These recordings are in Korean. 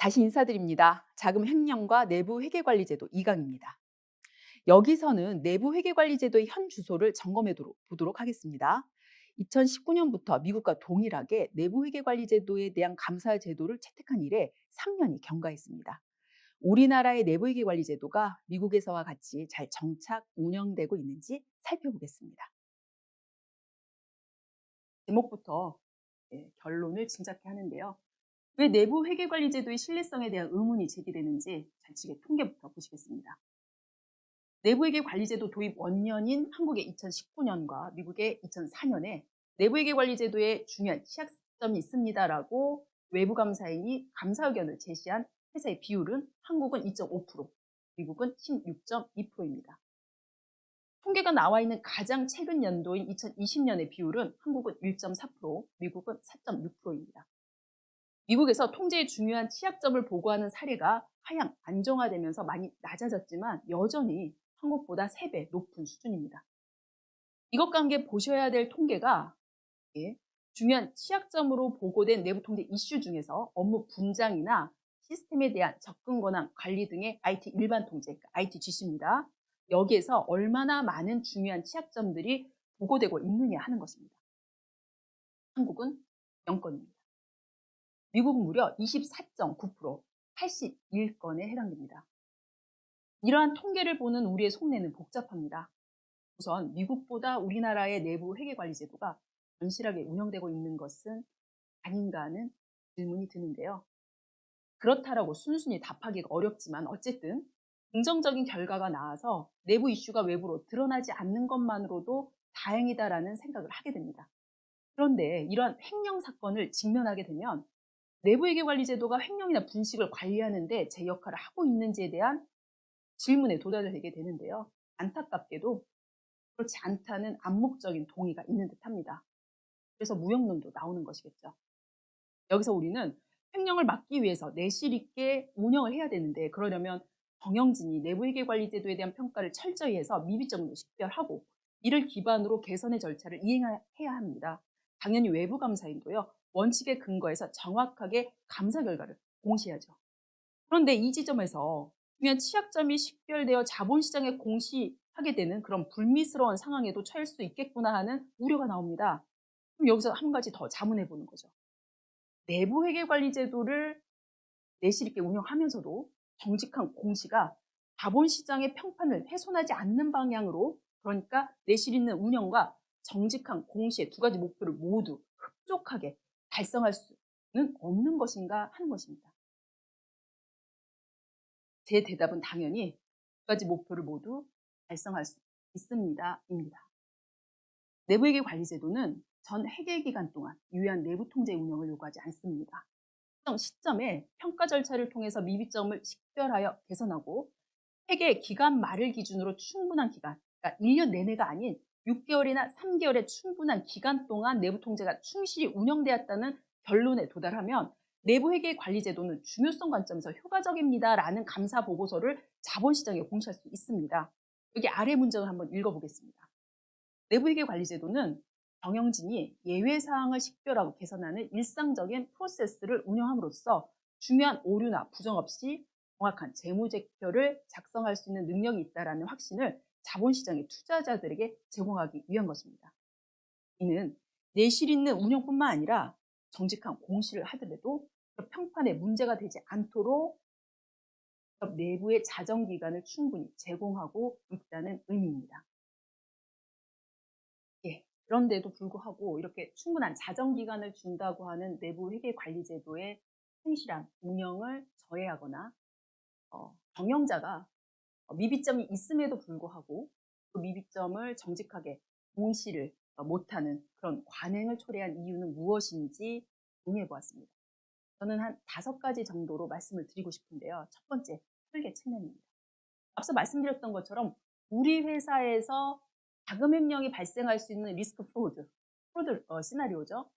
다시 인사드립니다. 자금 횡령과 내부 회계관리제도 2강입니다. 여기서는 내부 회계관리제도의 현 주소를 점검해 보도록 하겠습니다. 2019년부터 미국과 동일하게 내부 회계관리제도에 대한 감사 제도를 채택한 이래 3년이 경과했습니다. 우리나라의 내부 회계관리제도가 미국에서와 같이 잘 정착, 운영되고 있는지 살펴보겠습니다. 제목부터 결론을 짐작해 하는데요. 왜 내부 회계관리제도의 신뢰성에 대한 의문이 제기되는지 좌측의 통계부터 보시겠습니다. 내부회계관리제도 도입 원년인 한국의 2019년과 미국의 2004년에 내부회계관리제도에 중요한 취약점이 있습니다라고 외부감사인이 감사 의견을 제시한 회사의 비율은 한국은 2.5%, 미국은 16.2%입니다. 통계가 나와 있는 가장 최근 연도인 2020년의 비율은 한국은 1.4%, 미국은 4.6%입니다. 미국에서 통제의 중요한 취약점을 보고하는 사례가 하향 안정화되면서 많이 낮아졌지만 여전히 한국보다 3배 높은 수준입니다. 이것과 함께 보셔야 될 통계가 중요한 취약점으로 보고된 내부 통제 이슈 중에서 업무 분장이나 시스템에 대한 접근 권한 관리 등의 IT 일반 통제, 그러니까 ITGC입니다. 여기에서 얼마나 많은 중요한 취약점들이 보고되고 있느냐 하는 것입니다. 한국은 0건입니다. 미국은 무려 24.9%, 81건에 해당됩니다. 이러한 통계를 보는 우리의 속내는 복잡합니다. 우선 미국보다 우리나라의 내부 회계관리제도가 건실하게 운영되고 있는 것은 아닌가 하는 질문이 드는데요. 그렇다라고 순순히 답하기가 어렵지만 어쨌든 긍정적인 결과가 나와서 내부 이슈가 외부로 드러나지 않는 것만으로도 다행이다라는 생각을 하게 됩니다. 그런데 이러한 횡령 사건을 직면하게 되면 내부회계관리제도가 횡령이나 분식을 관리하는 데 제 역할을 하고 있는지에 대한 질문에 도달하게 되는데요. 안타깝게도 그렇지 않다는 암묵적인 동의가 있는 듯합니다. 그래서 무형론도 나오는 것이겠죠. 여기서 우리는 횡령을 막기 위해서 내실 있게 운영을 해야 되는데 그러려면 경영진이 내부회계관리제도에 대한 평가를 철저히 해서 미비점을 식별하고 이를 기반으로 개선의 절차를 이행해야 합니다. 당연히 외부감사인도요. 원칙에 근거해서 정확하게 감사 결과를 공시해야죠. 그런데 이 지점에서 중요한 취약점이 식별되어 자본시장에 공시하게 되는 그런 불미스러운 상황에도 처할 수 있겠구나 하는 우려가 나옵니다. 그럼 여기서 한 가지 더 자문해 보는 거죠. 내부 회계관리제도를 내실 있게 운영하면서도 정직한 공시가 자본시장의 평판을 훼손하지 않는 방향으로, 그러니까 내실 있는 운영과 정직한 공시의 두 가지 목표를 모두 흡족하게 달성할 수는 없는 것인가 하는 것입니다. 제 대답은 당연히 두 가지 목표를 모두 달성할 수 있습니다. 입니다. 내부회계관리제도는 전 회계기간 동안 유효한 내부 통제 운영을 요구하지 않습니다. 특정 시점에 평가 절차를 통해서 미비점을 식별하여 개선하고 회계 기간 말을 기준으로 충분한 기간, 그러니까 1년 내내가 아닌 6개월이나 3개월의 충분한 기간 동안 내부 통제가 충실히 운영되었다는 결론에 도달하면 내부회계관리제도는 중요성 관점에서 효과적입니다라는 감사 보고서를 자본시장에 공시할 수 있습니다. 여기 아래 문장을 한번 읽어보겠습니다. 내부회계관리제도는 경영진이 예외사항을 식별하고 개선하는 일상적인 프로세스를 운영함으로써 중요한 오류나 부정 없이 정확한 재무제표를 작성할 수 있는 능력이 있다는 확신을 자본시장의 투자자들에게 제공하기 위한 것입니다. 이는 내실 있는 운영뿐만 아니라 정직한 공시를 하더라도 평판에 문제가 되지 않도록 내부의 자정기간을 충분히 제공하고 있다는 의미입니다. 그런데도 불구하고 이렇게 충분한 자정기간을 준다고 하는 내부 회계관리제도의 성실한 운영을 저해하거나 경영자가 미비점이 있음에도 불구하고 그 미비점을 정직하게 공시를 못하는 그런 관행을 초래한 이유는 무엇인지 논의해 보았습니다. 저는 한 5가지 정도로 말씀을 드리고 싶은데요. 첫 번째, 설계 측면입니다. 앞서 말씀드렸던 것처럼 우리 회사에서 자금 횡령이 발생할 수 있는 리스크 프로드 시나리오죠.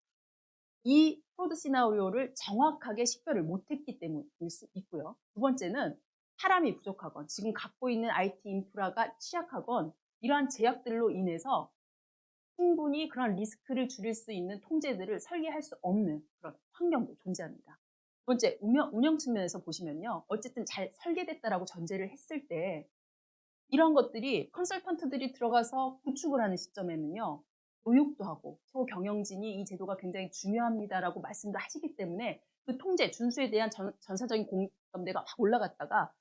이 프로드 시나리오를 정확하게 식별을 못했기 때문일 수 있고요. 두 번째는 사람이 부족하건 지금 갖고 있는 IT 인프라가 취약하건 이러한 제약들로 인해서 충분히 그런 리스크를 줄일 수 있는 통제들을 설계할 수 없는 그런 환경도 존재합니다. 번째, 운영 측면에서 보시면요. 어쨌든 잘 설계됐다라고 전제를 했을 때 이런 것들이 컨설턴트들이 들어가서 구축을 하는 시점에는요. 교육도 하고 소경영진이 이 제도가 굉장히 중요합니다라고 말씀도 하시기 때문에 그 통제, 준수에 대한 전사적인 공감대가 확 올라갔다가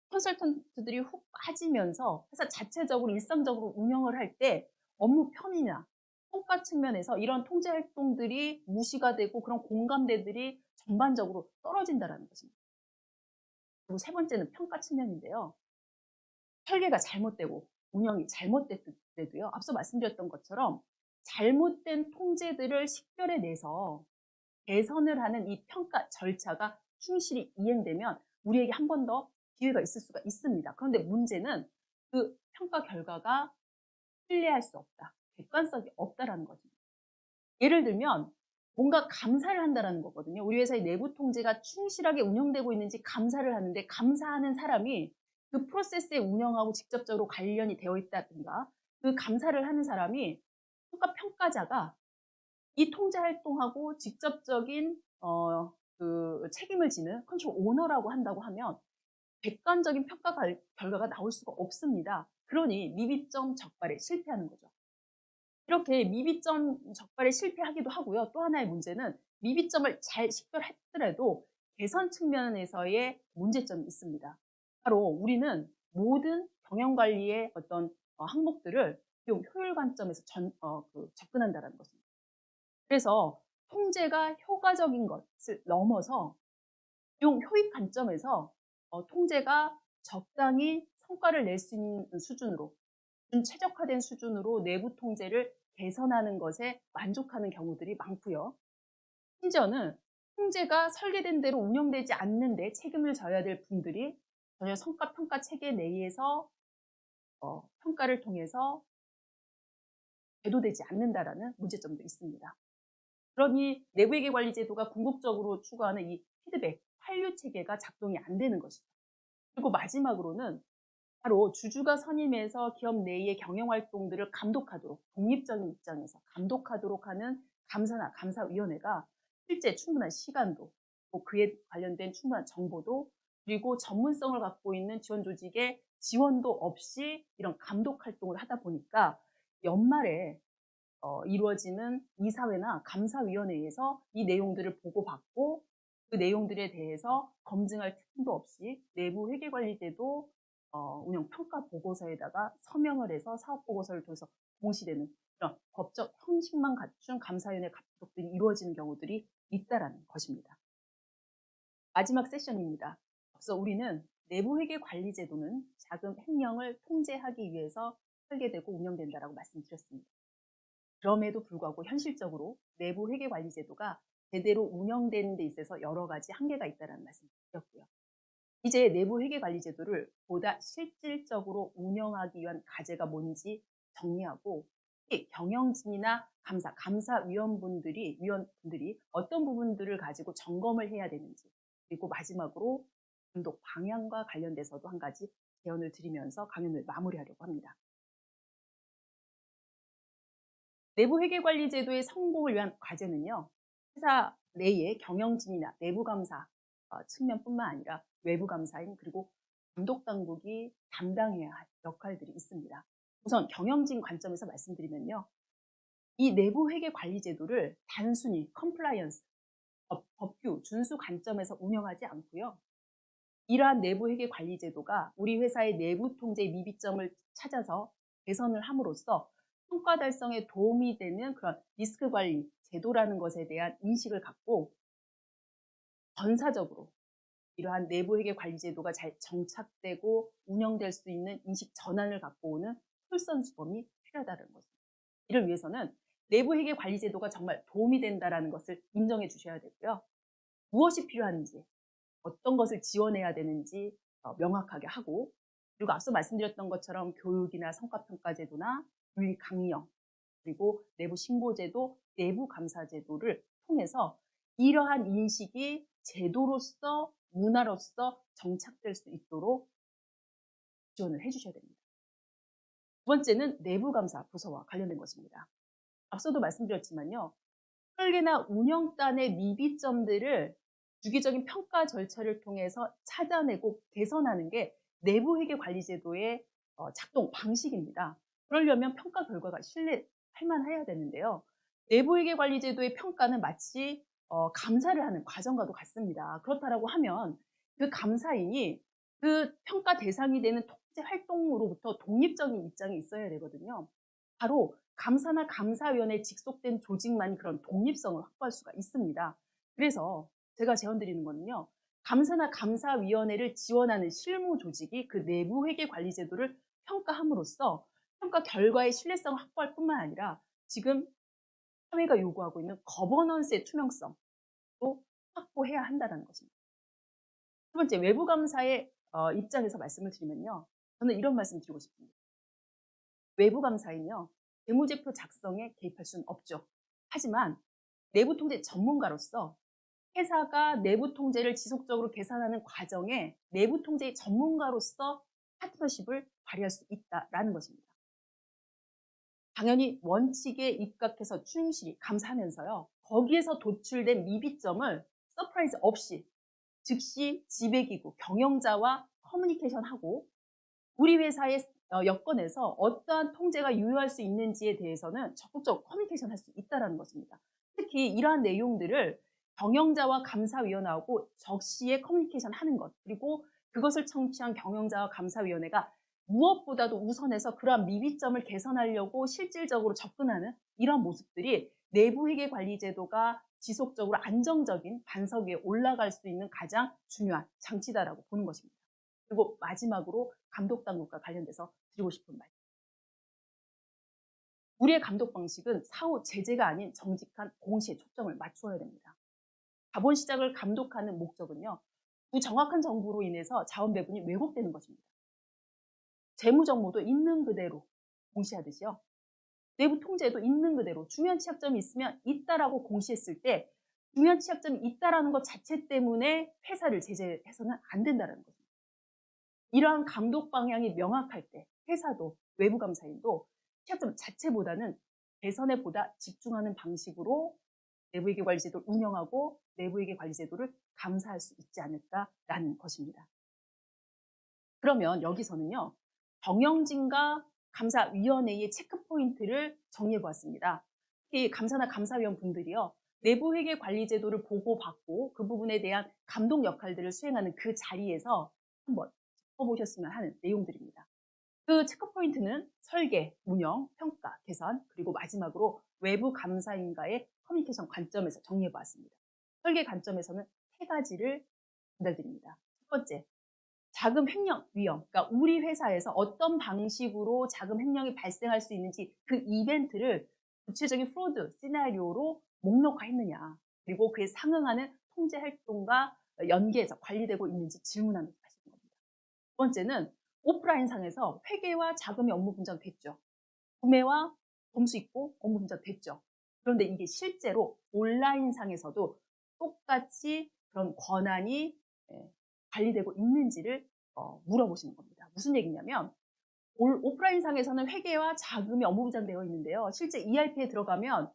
컨설턴트들이 훅 빠지면서 회사 자체적으로 일상적으로 운영을 할 때 업무 편의나 성과 측면에서 이런 통제 활동들이 무시가 되고 그런 공감대들이 전반적으로 떨어진다라는 것입니다. 그리고 세 번째는 평가 측면인데요. 설계가 잘못되고 운영이 잘못됐을 때도요. 앞서 말씀드렸던 것처럼 잘못된 통제들을 식별해내서 개선을 하는 이 평가 절차가 충실히 이행되면 우리에게 한 번 더 기회가 있을 수가 있습니다. 그런데 문제는 그 평가 결과가 신뢰할 수 없다. 객관성이 없다라는 거죠. 예를 들면 뭔가 감사를 한다라는 거거든요. 우리 회사의 내부 통제가 충실하게 운영되고 있는지 감사를 하는데 감사하는 사람이 그 프로세스의 운영하고 직접적으로 관련이 되어 있다든가 그 감사를 하는 사람이 평가자가 이 통제 활동하고 직접적인 그 책임을 지는 컨트롤 오너라고 한다고 하면 객관적인 평가 결과가 나올 수가 없습니다. 그러니 미비점 적발에 실패하는 거죠. 이렇게 미비점 적발에 실패하기도 하고요. 또 하나의 문제는 미비점을 잘 식별했더라도 개선 측면에서의 문제점이 있습니다. 바로 우리는 모든 경영관리의 어떤 항목들을 비용 효율 관점에서 접근한다는 것입니다. 그래서 통제가 효과적인 것을 넘어서 비용 효익 관점에서 통제가 적당히 성과를 낼 수 있는 수준으로 최적화된 수준으로 내부 통제를 개선하는 것에 만족하는 경우들이 많고요. 심지어는 통제가 설계된 대로 운영되지 않는데 책임을 져야 될 분들이 전혀 성과 평가 체계 내에서 평가를 통해서 제도되지 않는다라는 문제점도 있습니다. 그러니 내부회계 관리 제도가 궁극적으로 추구하는 이 피드백, 환류 체계가 작동이 안 되는 것이죠. 그리고 마지막으로는 바로 주주가 선임해서 기업 내의 경영 활동들을 감독하도록 독립적인 입장에서 감독하도록 하는 감사나 감사위원회가 실제 충분한 시간도 또 그에 관련된 충분한 정보도 그리고 전문성을 갖고 있는 지원 조직의 지원도 없이 이런 감독 활동을 하다 보니까 연말에 이루어지는 이사회나 감사위원회에서 이 내용들을 보고받고 그 내용들에 대해서 검증할 틈도 없이 내부 회계관리제도 운영 평가 보고서에다가 서명을 해서 사업 보고서를 통해서 공시되는 그런 법적 형식만 갖춘 감사위원회 감독들이 이루어지는 경우들이 있다라는 것입니다. 마지막 세션입니다. 앞서 우리는 내부 회계 관리 제도는 자금 횡령을 통제하기 위해서 설계되고 운영된다라고 말씀드렸습니다. 그럼에도 불구하고 현실적으로 내부 회계 관리 제도가 제대로 운영되는 데 있어서 여러 가지 한계가 있다는 말씀을 드렸고요. 이제 내부 회계 관리 제도를 보다 실질적으로 운영하기 위한 과제가 뭔지 정리하고 경영진이나 감사위원분들이 어떤 부분들을 가지고 점검을 해야 되는지 그리고 마지막으로 감독 방향과 관련돼서도 한 가지 제언을 드리면서 강연을 마무리하려고 합니다. 내부 회계관리 제도의 성공을 위한 과제는요. 회사 내의 경영진이나 내부 감사 측면뿐만 아니라 외부 감사인 그리고 감독 당국이 담당해야 할 역할들이 있습니다. 우선 경영진 관점에서 말씀드리면요. 이 내부 회계 관리 제도를 단순히 컴플라이언스, 법규 준수 관점에서 운영하지 않고요. 이러한 내부 회계 관리 제도가 우리 회사의 내부 통제의 미비점을 찾아서 개선을 함으로써 성과 달성에 도움이 되는 그런 리스크 관리 제도라는 것에 대한 인식을 갖고 전사적으로 이러한 내부 회계 관리 제도가 잘 정착되고 운영될 수 있는 인식 전환을 갖고 오는 솔선수범이 필요하다는 것입니다. 이를 위해서는 내부 회계 관리 제도가 정말 도움이 된다는 것을 인정해 주셔야 되고요. 무엇이 필요한지, 어떤 것을 지원해야 되는지 명확하게 하고 그리고 앞서 말씀드렸던 것처럼 교육이나 성과평가 제도나 윤리 강령 그리고 내부 신고제도, 내부 감사제도를 통해서 이러한 인식이 제도로서 문화로서 정착될 수 있도록 지원을 해주셔야 됩니다. 두 번째는 내부 감사 부서와 관련된 것입니다. 앞서도 말씀드렸지만요. 설계나 운영단의 미비점들을 주기적인 평가 절차를 통해서 찾아내고 개선하는 게 내부회계관리제도의 작동 방식입니다. 그러려면 평가 결과가 신뢰할 만해야 되는데요. 내부회계관리제도의 평가는 마치 감사를 하는 과정과도 같습니다. 그렇다라고 하면 그 감사인이 그 평가 대상이 되는 통제 활동으로부터 독립적인 입장에 있어야 되거든요. 바로 감사나 감사위원회에 직속된 조직만이 그런 독립성을 확보할 수가 있습니다. 그래서 제가 제언드리는 거는요. 감사나 감사위원회를 지원하는 실무 조직이 그 내부 회계 관리 제도를 평가함으로써 평가 결과의 신뢰성을 확보할 뿐만 아니라 지금 사회가 요구하고 있는 거버넌스의 투명성도 확보해야 한다는 것입니다. 두 번째, 외부 감사의 입장에서 말씀을 드리면요. 저는 이런 말씀 드리고 싶습니다. 외부 감사인요. 재무제표 작성에 개입할 수는 없죠. 하지만 내부 통제 전문가로서 회사가 내부 통제를 지속적으로 개선하는 과정에 내부 통제의 전문가로서 파트너십을 발휘할 수 있다라는 것입니다. 당연히 원칙에 입각해서 충실히 감사하면서요. 거기에서 도출된 미비점을 서프라이즈 없이 즉시 지배기구, 경영자와 커뮤니케이션하고 우리 회사의 여건에서 어떠한 통제가 유효할 수 있는지에 대해서는 적극적으로 커뮤니케이션 할 수 있다는 것입니다. 특히 이러한 내용들을 경영자와 감사위원회하고 적시에 커뮤니케이션 하는 것, 그리고 그것을 청취한 경영자와 감사위원회가 무엇보다도 우선해서 그러한 미비점을 개선하려고 실질적으로 접근하는 이러한 모습들이 내부회계관리제도가 지속적으로 안정적인 반석 위에 올라갈 수 있는 가장 중요한 장치다라고 보는 것입니다. 그리고 마지막으로 감독당국과 관련돼서 드리고 싶은 말. 우리의 감독 방식은 사후 제재가 아닌 정직한 공시에 초점을 맞추어야 됩니다. 자본시장을 감독하는 목적은요. 부정확한 정보로 인해서 자원 배분이 왜곡되는 것입니다. 재무 정보도 있는 그대로 공시하듯이요. 내부 통제도 있는 그대로 중요한 취약점이 있으면 있다라고 공시했을 때 중요한 취약점이 있다라는 것 자체 때문에 회사를 제재해서는 안 된다는 것입니다. 이러한 감독 방향이 명확할 때 회사도 외부 감사인도 취약점 자체보다는 개선에 보다 집중하는 방식으로 내부회계 관리 제도를 운영하고 내부회계 관리 제도를 감사할 수 있지 않을까라는 것입니다. 그러면 여기서는요. 경영진과 감사위원회의 체크 포인트를 정리해 보았습니다. 특히 감사나 감사위원 분들이요. 내부회계 관리 제도를 보고받고 그 부분에 대한 감독 역할들을 수행하는 그 자리에서 한번 짚어보셨으면 하는 내용들입니다. 그 체크 포인트는 설계, 운영, 평가, 개선, 그리고 마지막으로 외부 감사인과의 커뮤니케이션 관점에서 정리해 보았습니다. 설계 관점에서는 세 가지를 전달드립니다. 첫 번째, 자금 횡령 위험, 그러니까 우리 회사에서 어떤 방식으로 자금 횡령이 발생할 수 있는지 그 이벤트를 구체적인 프로드 시나리오로 목록화했느냐, 그리고 그에 상응하는 통제 활동과 연계해서 관리되고 있는지 질문하는 것입니다. 두 번째는 오프라인 상에서 회계와 자금의 업무 분장 됐죠. 구매와 점수 있고 업무 분장 됐죠. 그런데 이게 실제로 온라인 상에서도 똑같이 그런 권한이 관리되고 있는지를 물어보시는 겁니다. 무슨 얘기냐면 오프라인 상에서는 회계와 자금이 업무 분장되어 있는데요. 실제 ERP에 들어가면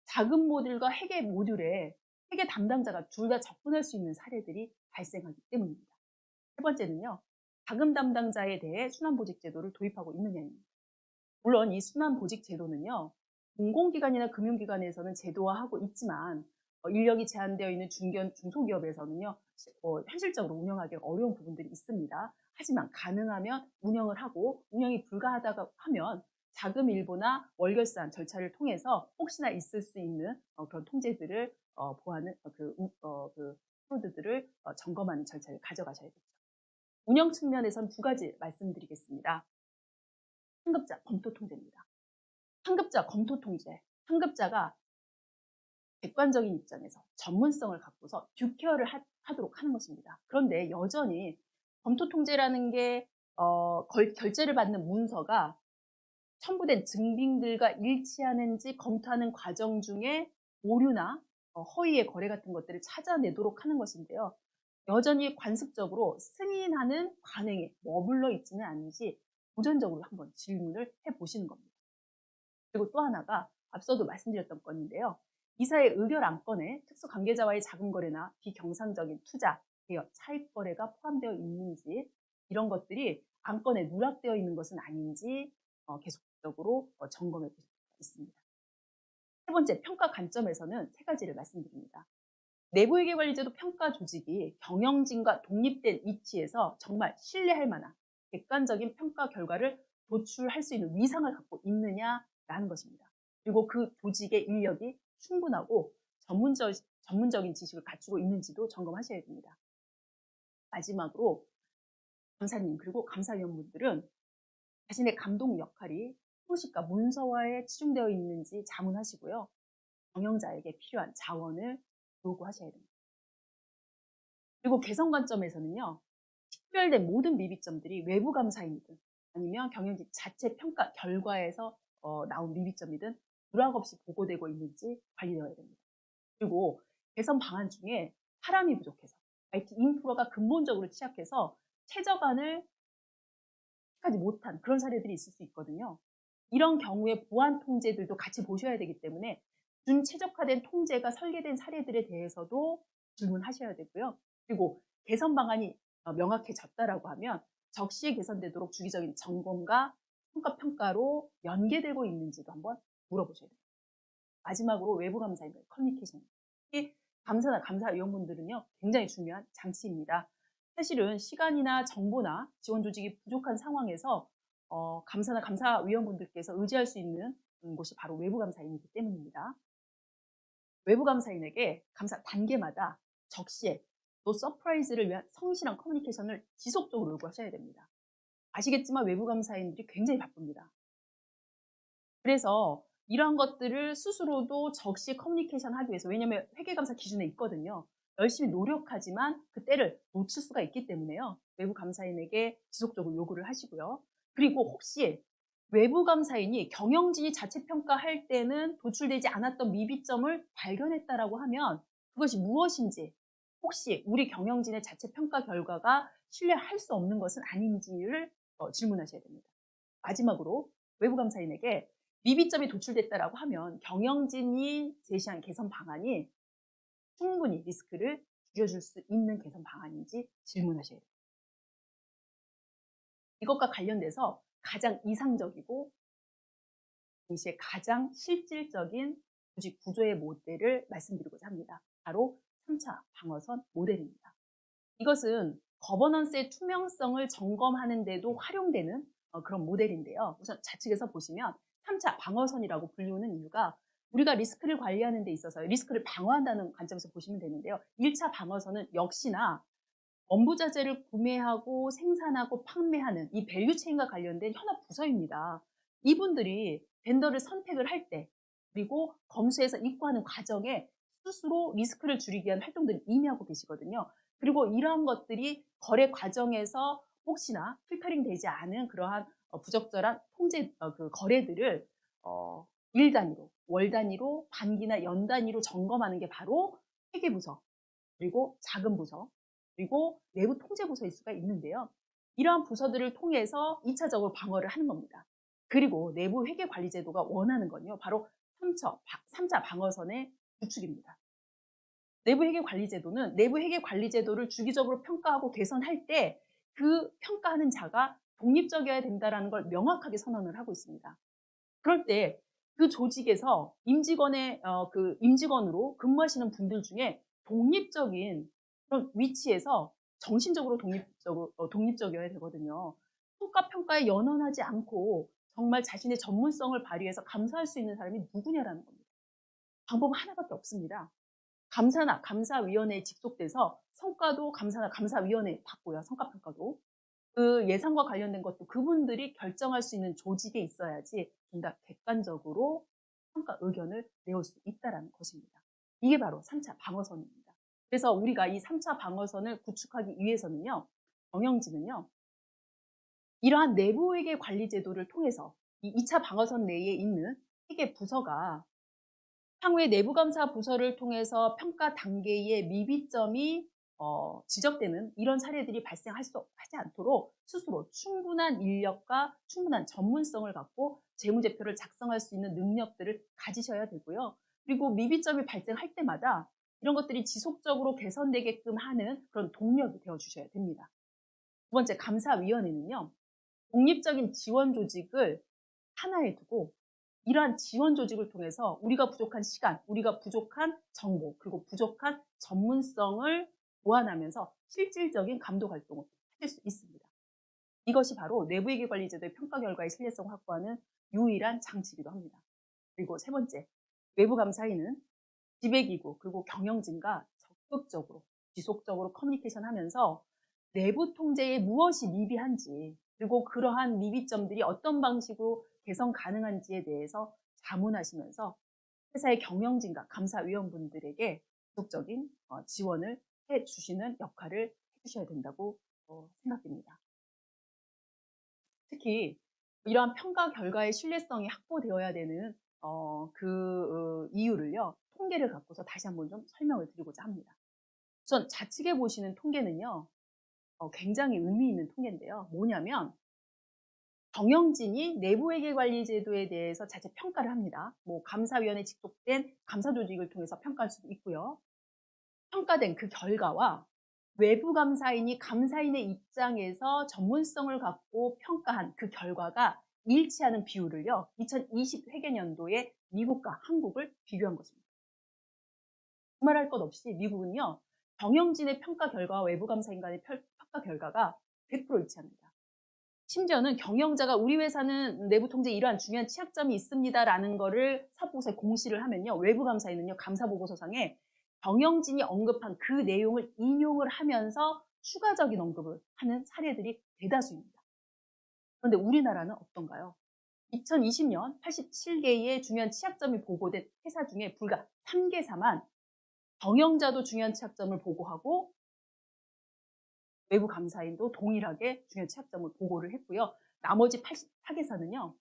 자금 모듈과 회계 모듈에 회계 담당자가 둘 다 접근할 수 있는 사례들이 발생하기 때문입니다. 세 번째는요. 자금 담당자에 대해 순환보직 제도를 도입하고 있느냐입니다. 물론 이 순환보직 제도는요. 공공기관이나 금융기관에서는 제도화하고 있지만 인력이 제한되어 있는 중소기업에서는요. 현실적으로 운영하기 어려운 부분들이 있습니다. 하지만 가능하면 운영을 하고 운영이 불가하다고 하면 자금 일부나 월결산 절차를 통해서 혹시나 있을 수 있는 그런 통제들을 보하는 그 프로드들을 점검하는 절차를 가져가셔야겠죠. 운영 측면에선 두 가지 말씀드리겠습니다. 상급자 검토 통제입니다. 상급자 검토 통제. 상급자가 객관적인 입장에서 전문성을 갖고서 듀케어를 하도록 하는 것입니다. 그런데 여전히 검토 통제라는 게 결제를 받는 문서가 첨부된 증빙들과 일치하는지 검토하는 과정 중에 오류나 허위의 거래 같은 것들을 찾아내도록 하는 것인데요. 여전히 관습적으로 승인하는 관행에 머물러 있지는 않은지 도전적으로 한번 질문을 해보시는 겁니다. 그리고 또 하나가 앞서도 말씀드렸던 건인데요. 이사의 의결 안건에 특수 관계자와의 자금 거래나 비경상적인 투자, 개업, 차익 거래가 포함되어 있는지 이런 것들이 안건에 누락되어 있는 것은 아닌지 계속적으로 점검해 볼 수가 있습니다. 세 번째, 평가 관점에서는 세 가지를 말씀드립니다. 내부회계관리제도 평가 조직이 경영진과 독립된 위치에서 정말 신뢰할 만한 객관적인 평가 결과를 도출할 수 있는 위상을 갖고 있느냐라는 것입니다. 그리고 그 조직의 인력이 충분하고 전문적인 지식을 갖추고 있는지도 점검하셔야 됩니다. 마지막으로 감사님 그리고 감사위원분들은 자신의 감독 역할이 형식과 문서화에 치중되어 있는지 자문하시고요. 경영자에게 필요한 자원을 요구하셔야 됩니다. 그리고 개선 관점에서는요. 특별된 모든 미비점들이 외부 감사이든 아니면 경영진 자체 평가 결과에서 나온 미비점이든 누락 없이 보고되고 있는지 관리되어야 됩니다. 그리고 개선 방안 중에 사람이 부족해서 IT 인프라가 근본적으로 취약해서 최저간을 하지 못한 그런 사례들이 있을 수 있거든요. 이런 경우에 보안 통제들도 같이 보셔야 되기 때문에 준최적화된 통제가 설계된 사례들에 대해서도 질문하셔야 되고요. 그리고 개선 방안이 명확해졌다라고 하면 적시에 개선되도록 주기적인 점검과 평가로 연계되고 있는지도 한번 물어보셔야 됩니다. 마지막으로 외부 감사입니다. 커뮤니케이션. 특히 감사나 감사위원분들은요, 굉장히 중요한 장치입니다. 사실은 시간이나 정보나 지원 조직이 부족한 상황에서 감사나 감사위원분들께서 의지할 수 있는 곳이 바로 외부 감사인이기 때문입니다. 외부 감사인에게 감사 단계마다 적시에 또 서프라이즈를 위한 성실한 커뮤니케이션을 지속적으로 요구하셔야 됩니다. 아시겠지만 외부 감사인들이 굉장히 바쁩니다. 그래서 이러한 것들을 스스로도 적시 커뮤니케이션 하기 위해서, 왜냐하면 회계감사 기준에 있거든요. 열심히 노력하지만 그 때를 놓칠 수가 있기 때문에요. 외부 감사인에게 지속적으로 요구를 하시고요. 그리고 혹시 외부 감사인이 경영진이 자체 평가할 때는 도출되지 않았던 미비점을 발견했다라고 하면 그것이 무엇인지, 혹시 우리 경영진의 자체 평가 결과가 신뢰할 수 없는 것은 아닌지를 질문하셔야 됩니다. 마지막으로 외부 감사인에게 미비점이 도출됐다라고 하면 경영진이 제시한 개선 방안이 충분히 리스크를 줄여줄 수 있는 개선 방안인지 질문하셔야 돼요. 이것과 관련돼서 가장 이상적이고 동시에 가장 실질적인 조직 구조의 모델을 말씀드리고자 합니다. 바로 3차 방어선 모델입니다. 이것은 거버넌스의 투명성을 점검하는 데도 활용되는 그런 모델인데요. 우선 좌측에서 보시면 3차 방어선이라고 불리우는 이유가 우리가 리스크를 관리하는 데 있어서 리스크를 방어한다는 관점에서 보시면 되는데요. 1차 방어선은 역시나 원부자재를 구매하고 생산하고 판매하는 이 밸류체인과 관련된 현업 부서입니다. 이분들이 벤더를 선택을 할 때 그리고 검수해서 입고하는 과정에 스스로 리스크를 줄이기 위한 활동들을 임의하고 계시거든요. 그리고 이러한 것들이 거래 과정에서 혹시나 필터링 되지 않은 그러한 부적절한 통제 그 거래들을 일 단위로, 월 단위로, 반기나 연 단위로 점검하는 게 바로 회계부서, 그리고 자금부서, 그리고 내부 통제부서일 수가 있는데요. 이러한 부서들을 통해서 2차적으로 방어를 하는 겁니다. 그리고 내부 회계관리제도가 원하는 건요. 바로 3차 방어선의 구축입니다. 내부 회계관리제도는 내부 회계관리제도를 주기적으로 평가하고 개선할 때 그 평가하는 자가 독립적이어야 된다는 걸 명확하게 선언을 하고 있습니다. 그럴 때 그 조직에서 임직원으로 근무하시는 분들 중에 독립적인 그런 위치에서 정신적으로 독립적이어야 되거든요. 평가에 연연하지 않고 정말 자신의 전문성을 발휘해서 감사할 수 있는 사람이 누구냐라는 겁니다. 방법은 하나밖에 없습니다. 감사나 감사위원회에 직속돼서 성과도 감사나 감사위원회에 받고요. 성과평가도. 그 예산과 관련된 것도 그분들이 결정할 수 있는 조직에 있어야지 좀 더 객관적으로 평가 의견을 내올 수 있다는 것입니다. 이게 바로 3차 방어선입니다. 그래서 우리가 이 3차 방어선을 구축하기 위해서는요. 경영진은요. 이러한 내부 회계 관리 제도를 통해서 이 2차 방어선 내에 있는 회계 부서가 향후에 내부감사 부서를 통해서 평가 단계의 미비점이 지적되는 이런 사례들이 하지 않도록 스스로 충분한 인력과 충분한 전문성을 갖고 재무제표를 작성할 수 있는 능력들을 가지셔야 되고요. 그리고 미비점이 발생할 때마다 이런 것들이 지속적으로 개선되게끔 하는 그런 동력이 되어 주셔야 됩니다. 두 번째, 감사위원회는요, 독립적인 지원 조직을 하나에 두고 이러한 지원 조직을 통해서 우리가 부족한 시간, 우리가 부족한 정보, 그리고 부족한 전문성을 보완하면서 실질적인 감독 활동을 하실 수 있습니다. 이것이 바로 내부회계관리제도의 평가 결과의 신뢰성을 확보하는 유일한 장치이기도 합니다. 그리고 세 번째, 외부감사위는 지배기구 그리고 경영진과 적극적으로 지속적으로 커뮤니케이션하면서 내부 통제에 무엇이 미비한지, 그리고 그러한 미비점들이 어떤 방식으로 개선 가능한지에 대해서 자문하시면서 회사의 경영진과 감사위원분들에게 지속적인 지원을 해주시는 역할을 해주셔야 된다고 생각됩니다. 특히 이러한 평가 결과의 신뢰성이 확보되어야 되는 이유를요, 통계를 갖고서 다시 한번 좀 설명을 드리고자 합니다. 우선 좌측에 보시는 통계는요, 굉장히 의미 있는 통계인데요. 뭐냐면 경영진이 내부회계관리제도에 대해서 자체 평가를 합니다. 뭐 감사위원회에 직속된 감사조직을 통해서 평가할 수도 있고요. 평가된 그 결과와 외부감사인이 감사인의 입장에서 전문성을 갖고 평가한 그 결과가 일치하는 비율을요, 2020 회계년도에 미국과 한국을 비교한 것입니다. 두말할 것 없이 미국은요, 경영진의 평가 결과와 외부감사인 간의 평가 결과가 100% 일치합니다. 심지어는 경영자가 우리 회사는 내부 통제에 이러한 중요한 취약점이 있습니다라는 거를 사보고서에 공시를 하면요, 외부감사인은요, 감사보고서상에 경영진이 언급한 그 내용을 인용을 하면서 추가적인 언급을 하는 사례들이 대다수입니다. 그런데 우리나라는 어떤가요? 2020년 87개의 중요한 취약점이 보고된 회사 중에 불과 3개사만 경영자도 중요한 취약점을 보고하고 외부 감사인도 동일하게 중요한 취약점을 보고를 했고요. 나머지 84개사는요,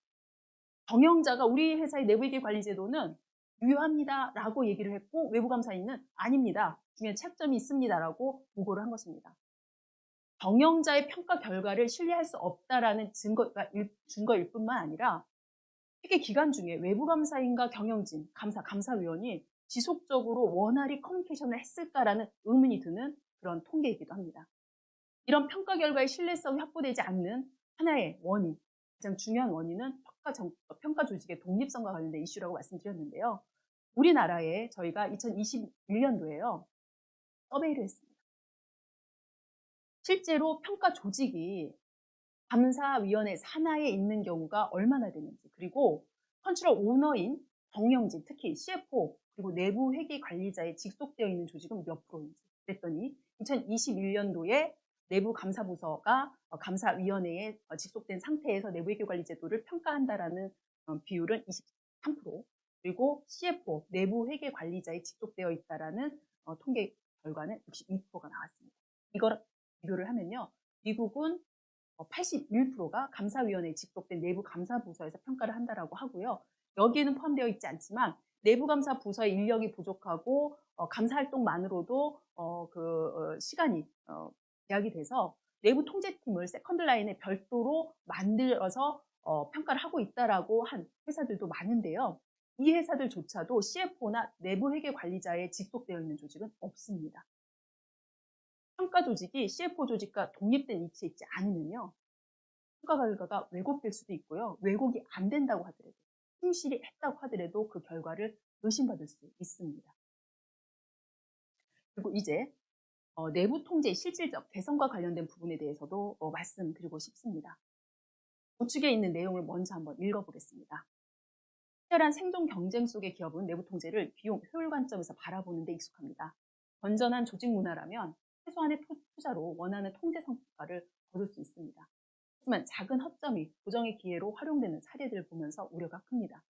경영자가 우리 회사의 내부회계 관리 제도는 유효합니다 라고 얘기를 했고, 외부 감사인은 아닙니다, 중요한 취약점이 있습니다 라고 보고를 한 것입니다. 경영자의 평가 결과를 신뢰할 수 없다라는 증거일 뿐만 아니라 회계 기간 중에 외부 감사인과 경영진, 감사위원이 지속적으로 원활히 커뮤니케이션을 했을까라는 의문이 드는 그런 통계이기도 합니다. 이런 평가 결과의 신뢰성이 확보되지 않는 하나의 원인, 가장 중요한 원인은 평가 조직의 독립성과 관련된 이슈라고 말씀드렸는데요. 우리나라에 저희가 2021년도에요, 서베이를 했습니다. 실제로 평가 조직이 감사위원회 산하에 있는 경우가 얼마나 되는지, 그리고 컨트롤 오너인 경영진, 특히 CFO, 그리고 내부 회계 관리자에 직속되어 있는 조직은 몇 프로인지 그랬더니 2021년도에 내부 감사부서가 감사위원회에 직속된 상태에서 내부 회계 관리 제도를 평가한다라는 비율은 23%, 그리고 CFO, 내부 회계 관리자에 직속되어 있다라는 통계 결과는 62%가 나왔습니다. 이걸 비교를 하면요, 미국은 81%가 감사위원회에 직속된 내부 감사부서에서 평가를 한다라고 하고요. 여기에는 포함되어 있지 않지만 내부 감사 부서의 인력이 부족하고 감사 활동만으로도 시간이 제약이 돼서 내부 통제팀을 세컨드 라인에 별도로 만들어서 평가를 하고 있다라고 한 회사들도 많은데요. 이 회사들조차도 CFO나 내부 회계 관리자에 직속되어 있는 조직은 없습니다. 평가 조직이 CFO 조직과 독립된 위치에 있지 않으면요, 평가 결과가 왜곡될 수도 있고요. 왜곡이 안 된다고 하더라도, 충실히 했다고 하더라도 그 결과를 의심받을 수 있습니다. 그리고 이제 내부 통제의 실질적 개선과 관련된 부분에 대해서도 말씀드리고 싶습니다. 우측에 있는 내용을 먼저 한번 읽어보겠습니다. 치열한 생존 경쟁 속의 기업은 내부 통제를 비용 효율 관점에서 바라보는 데 익숙합니다. 건전한 조직 문화라면 최소한의 투자로 원하는 통제 성과를 거둘 수 있습니다. 하지만 작은 허점이 고정의 기회로 활용되는 사례들을 보면서 우려가 큽니다.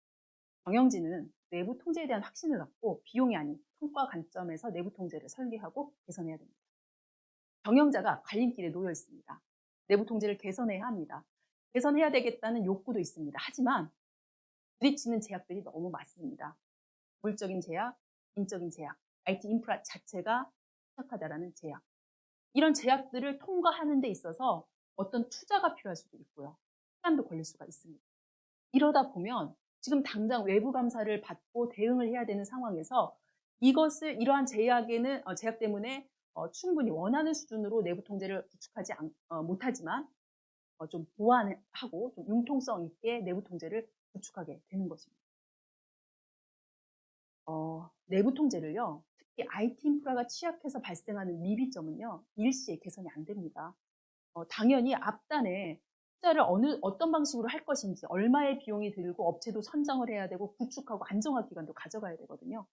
경영진은 내부 통제에 대한 확신을 갖고 비용이 아닌 성과 관점에서 내부 통제를 설계하고 개선해야 됩니다. 경영자가 갈림길에 놓여 있습니다. 내부 통제를 개선해야 합니다. 개선해야 되겠다는 욕구도 있습니다. 하지만 부딪히는 제약들이 너무 많습니다. 물적인 제약, 인적인 제약, IT 인프라 자체가 취약하다라는 제약. 이런 제약들을 통과하는 데 있어서 어떤 투자가 필요할 수도 있고요. 시간도 걸릴 수가 있습니다. 이러다 보면 지금 당장 외부 감사를 받고 대응을 해야 되는 상황에서 이러한 제약 때문에 충분히 원하는 수준으로 내부 통제를 구축하지 못하지만 좀 보완하고 좀 융통성 있게 내부 통제를 구축하게 되는 것입니다. 내부 통제를요, 특히 IT 인프라가 취약해서 발생하는 미비점은요, 일시에 개선이 안 됩니다. 당연히 앞단에 투자를 어떤 방식으로 할 것인지, 얼마의 비용이 들고 업체도 선정을 해야 되고 구축하고 안정화 기간도 가져가야 되거든요.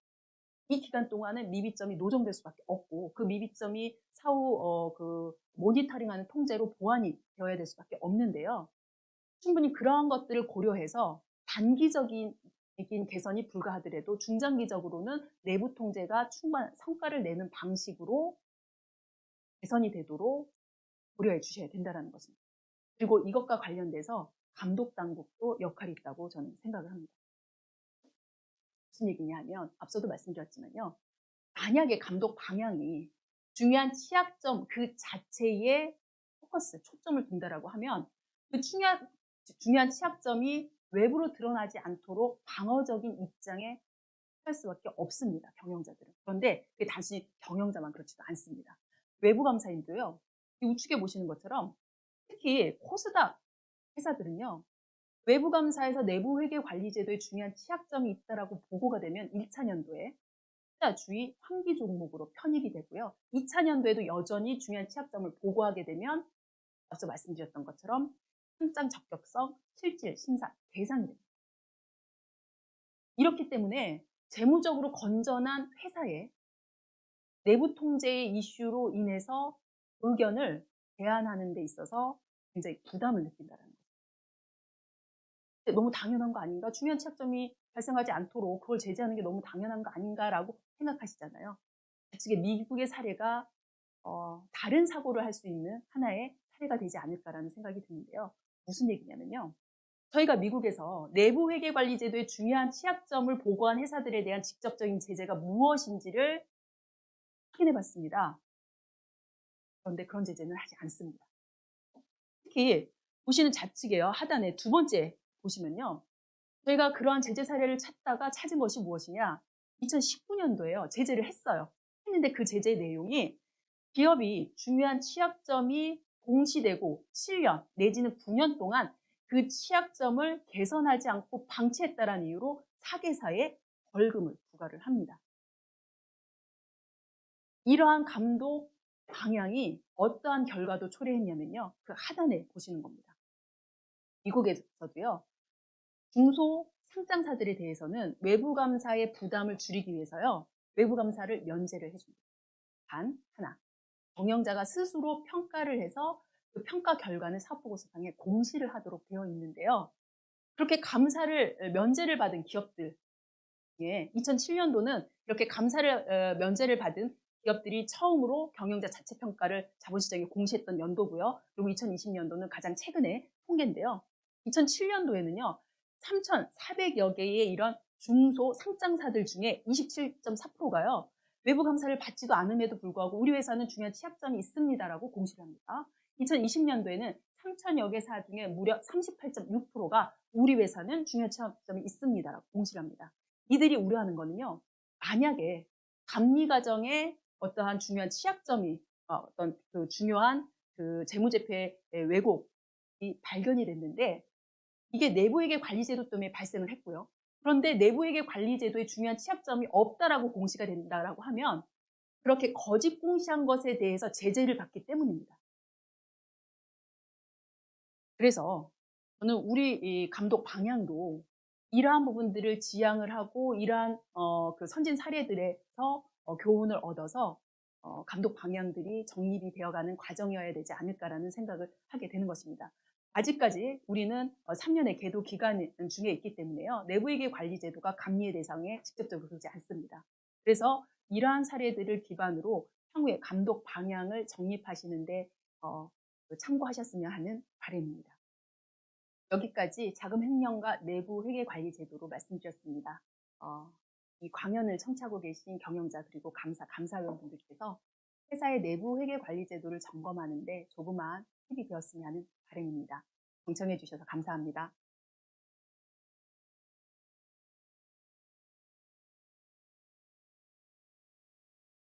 이 기간 동안은 미비점이 노정될 수밖에 없고, 그 미비점이 사후 모니터링하는 통제로 보완이 되어야 될 수밖에 없는데요. 충분히 그러한 것들을 고려해서 단기적인 개선이 불가하더라도 중장기적으로는 내부 통제가 충분한 성과를 내는 방식으로 개선이 되도록 고려해 주셔야 된다는 것입니다. 그리고 이것과 관련돼서 감독 당국도 역할이 있다고 저는 생각을 합니다. 무슨 얘기냐 하면 앞서도 말씀드렸지만요. 만약에 감독 방향이 중요한 취약점 그 자체에 초점을 둔다라고 하면 그 중요한 취약점이 외부로 드러나지 않도록 방어적인 입장에 할 수밖에 없습니다. 경영자들은. 그런데 그게 단순히 경영자만 그렇지도 않습니다. 외부 감사인도요. 이 우측에 보시는 것처럼 특히 코스닥 회사들은요. 외부 감사에서 내부 회계 관리 제도에 중요한 취약점이 있다라고 보고가 되면 1차 년도에 투자주의 환기 종목으로 편입이 되고요. 2차 년도에도 여전히 중요한 취약점을 보고하게 되면 앞서 말씀드렸던 것처럼 현장 적격성 실질 심사 대상이 됩니다. 이렇기 때문에 재무적으로 건전한 회사의 내부 통제의 이슈로 인해서 의견을 제안하는 데 있어서 굉장히 부담을 느낀다는 거죠. 너무 당연한 거 아닌가? 중요한 취약점이 발생하지 않도록 그걸 제재하는 게 너무 당연한 거 아닌가라고 생각하시잖아요. 지금 미국의 사례가 다른 사고를 할 수 있는 하나의 사례가 되지 않을까라는 생각이 드는데요. 무슨 얘기냐면요. 저희가 미국에서 내부 회계 관리 제도의 중요한 취약점을 보고한 회사들에 대한 직접적인 제재가 무엇인지를 확인해 봤습니다. 그런데 그런 제재는 하지 않습니다. 특히 보시는 좌측에요. 하단에 두 번째 보시면요. 저희가 그러한 제재 사례를 찾다가 찾은 것이 무엇이냐. 2019년도에요. 제재를 했어요. 했는데 그 제재 내용이 기업이 중요한 취약점이 공시되고 7년 내지는 9년 동안 그 취약점을 개선하지 않고 방치했다는 이유로 사개사에 벌금을 부과를 합니다. 이러한 감독 방향이 어떠한 결과도 초래했냐면요. 그 하단에 보시는 겁니다. 미국에서도요. 중소 상장사들에 대해서는 외부 감사의 부담을 줄이기 위해서요. 외부 감사를 면제를 해줍니다. 단 하나. 경영자가 스스로 평가를 해서 그 평가 결과는 사업보고서상에 공시를 하도록 되어 있는데요. 그렇게 면제를 받은 기업들, 2007년도는 이렇게 면제를 받은 기업들이 처음으로 경영자 자체 평가를 자본시장에 공시했던 연도고요. 그리고 2020년도는 가장 최근의 통계인데요. 2007년도에는요. 3,400여 개의 이런 중소 상장사들 중에 27.4%가요. 외부 감사를 받지도 않음에도 불구하고 우리 회사는 중요한 취약점이 있습니다라고 공시를 합니다. 2020년도에는 3,000여 개사 중에 무려 38.6%가 우리 회사는 중요한 취약점이 있습니다라고 공시를 합니다. 이들이 우려하는 거는요. 만약에 감리 과정에 어떠한 중요한 취약점이 어떤 그 중요한 그 재무제표의 왜곡이 발견이 됐는데 이게 내부회계 관리제도 때문에 발생을 했고요. 그런데 내부회계 관리제도에 중요한 취약점이 없다라고 공시가 된다라고 하면 그렇게 거짓 공시한 것에 대해서 제재를 받기 때문입니다. 그래서 저는 우리 이 감독 방향도 이러한 부분들을 지향을 하고 이러한 그 선진 사례들에서 교훈을 얻어서 감독 방향들이 정립이 되어가는 과정이어야 되지 않을까라는 생각을 하게 되는 것입니다. 아직까지 우리는 3년의 계도 기간 중에 있기 때문에요. 내부회계 관리 제도가 감리의 대상에 직접적으로 들지 않습니다. 그래서 이러한 사례들을 기반으로 향후에 감독 방향을 정립하시는데 참고하셨으면 하는 바람입니다. 여기까지 자금 횡령과 내부 회계 관리 제도로 말씀드렸습니다. 이 강연을 청취하고 계신 경영자 그리고 감사위원분들께서 회사의 내부 회계 관리 제도를 점검하는데 조그마한 팁이 되었으면 하는 바람입니다. 경청해 주셔서 감사합니다.